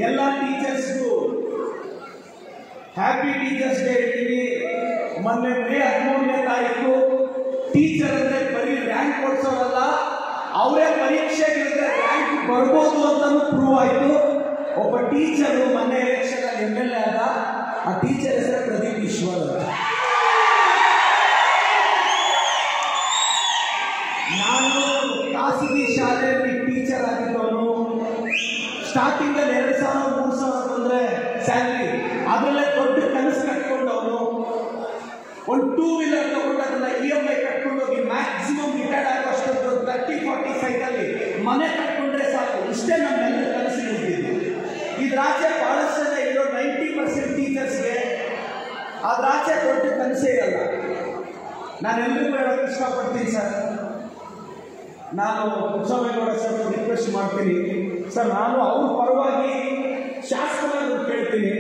ಎಲ್ಲ ಟೀಚರ್ಸ್ಗೂ happy teachers day ಹೇಳ್ತೀವಿ. ಮೊನ್ನೆ ಮೇ 13ನೇ ತಾರೀಕು ಟೀಚರ್ ಅಂದ್ರೆ ಬರೀ ರ್ಯಾಂಕ್ ಕೊಡ್ಸೋರಲ್ಲ, ಅವರೇ ಪರೀಕ್ಷೆಗೆ ರ್ಯಾಂಕ್ ಬರ್ಬೋದು ಅಂತಾನು ಪ್ರೂವ್ ಆಯ್ತು. ಒಬ್ಬ ಟೀಚರು ಮೊನ್ನೆ ಎಲೆಕ್ಷನ್ ಅಲ್ಲಿ MLA ಆದ. ಆ ಟೀಚರ್ ಹೆಸರು ಪ್ರದೀಪ್ ಈಶ್ವರ್ ಅಂತ. ನಾನು ಖಾಸಗಿ ಶಾಲೆಯಲ್ಲಿ ಟೀಚರ್ ಆಗಿದ್ದವನು. ಸ್ಟಾರ್ಟಿಂಗ್ ಅಲ್ಲಿ 2,000-3,000 ಬಂದ್ರೆ ಸ್ಯಾಲ್ರಿ, ಅದರಲ್ಲೇ ದೊಡ್ಡ ಕನಸು ಕಟ್ಕೊಂಡವನು. ಒಂದು 2 ವೀಲರ್ ತಗೊಂಡು ಅದನ್ನ EMI ಕಟ್ಕೊಂಡು ಹೋಗಿ ಮ್ಯಾಕ್ಸಿಮಮ್ ರಿಟೈರ್ಡ್ ಆಗುವಷ್ಟು 30-40 ಅಲ್ಲಿ ಮನೆ ಕಟ್ಕೊಂಡ್ರೆ ಸಾಕು. ಇಷ್ಟೇ ನಮ್ಮೆಲ್ಲರ ಕನಸು ಇರ್ತಿದ್ದು. ಇದ್ರಾಚೆ ಬಹಳಷ್ಟು ಜನ ಇರೋ 90% ಟೀಚರ್ಸ್ಗೆ ಅದ್ರಾಚೆ ದೊಡ್ಡ ಕನಸೇ ಇರಲ್ಲ. ನಾನು ಎಲ್ರಿಗೂ ಹೇಳೋಕೆ ಇಷ್ಟಪಡ್ತೀನಿ ಸರ್. ನಾನು ಕುಮಾರಸ್ವಾಮಿಗೌಡ ಸರ್ ರಿಕ್ವೆಸ್ಟ್ ಮಾಡ್ತೀನಿ ಸರ್, ನಾನು ಅವ್ರ ಪರವಾಗಿ ಶಾಸಕರನ್ನು ಕೇಳ್ತೀನಿ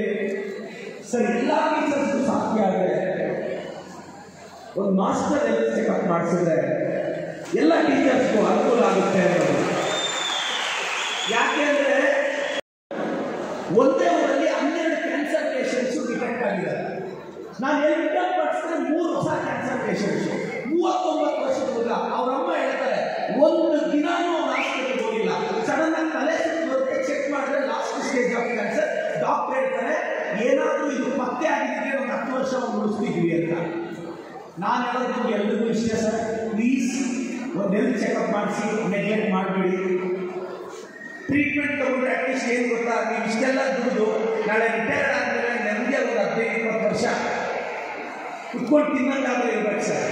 ಸರ್, ಎಲ್ಲ ಟೀಚರ್ಸ್ ಸಾಧ್ಯ ಆದರೆ ಒಂದು ಮಾಸ್ಟರ್ ಹೆಲ್ತ್ ಚೆಕಪ್ ಮಾಡಿಸಿದ್ರೆ ಎಲ್ಲ ಟೀಚರ್ಸ್ಗೂ ಅನುಕೂಲ ಆಗುತ್ತೆ ಅನ್ನೋದು. ಯಾಕೆ ಅಂದರೆ ಒಂದೇ ಊರಲ್ಲಿ 12 ಕ್ಯಾನ್ಸರ್ ಪೇಷಂಟ್ಸು ಡಿಟೆಕ್ಟ್ ಆಗಿದ್ದಾರೆ. ನಾನು ಎಲ್ಡರ್ ಪಡಿಸಿದ್ರೆ 3 ಹೊಸ ಕ್ಯಾನ್ಸರ್ ಪೇಷಂಟ್ಸು, 39 ವರ್ಷದ ಹುಡುಗ. ಅವರಮ್ಮ ಹೇಳ್ತಾರೆ ಒಂದು ದಿನಾನೂ ಹಾಸ್ಪಿಟಲ್ಗೆ ಹೋಗಿಲ್ಲ. ಸಡನ್ ಆಗಿ ತಲೆ ಸುತ್ತ ಚೆಕ್ ಮಾಡಿದ್ರೆ last stage of cancer. Doctor ಹೇಳ್ತಾರೆ ಏನಾದರೂ ಇದು ಪತ್ತೆ ಆಗಿದ್ರೆ ಒಂದು 10 ವರ್ಷ ಉಳಿಸ್ತಿದ್ವಿ ಅಂತ. ನಾನು ಹೇಳೋದು ಎಲ್ರಿಗೂ ಇಷ್ಟ ಸರ್, ಪ್ಲೀಸ್ ಒಂದು ಹೆಲ್ತ್ ಚೆಕಪ್ ಮಾಡಿಸಿ, ನೆಗ್ಲೆಕ್ಟ್ ಮಾಡಬೇಡಿ. ಟ್ರೀಟ್ಮೆಂಟ್ ತಗೊಂಡ್ರೆ ಅಟ್ಲೀಸ್ಟ್ ಏನು ಗೊತ್ತಾ, ನೀವು ಇಷ್ಟೆಲ್ಲ ದುಡ್ಡು ನಾಳೆ ರಿಟೈರ್ಡ್ ಆದಮೇಲೆ ನೆಮ್ಮದಿ ಒಂದು 15-20 ವರ್ಷ ಕುತ್ಕೊಂಡು ತಿನ್ನಂಗಾದ್ರೆ ಇರ್ಬೇಕು ಸರ್.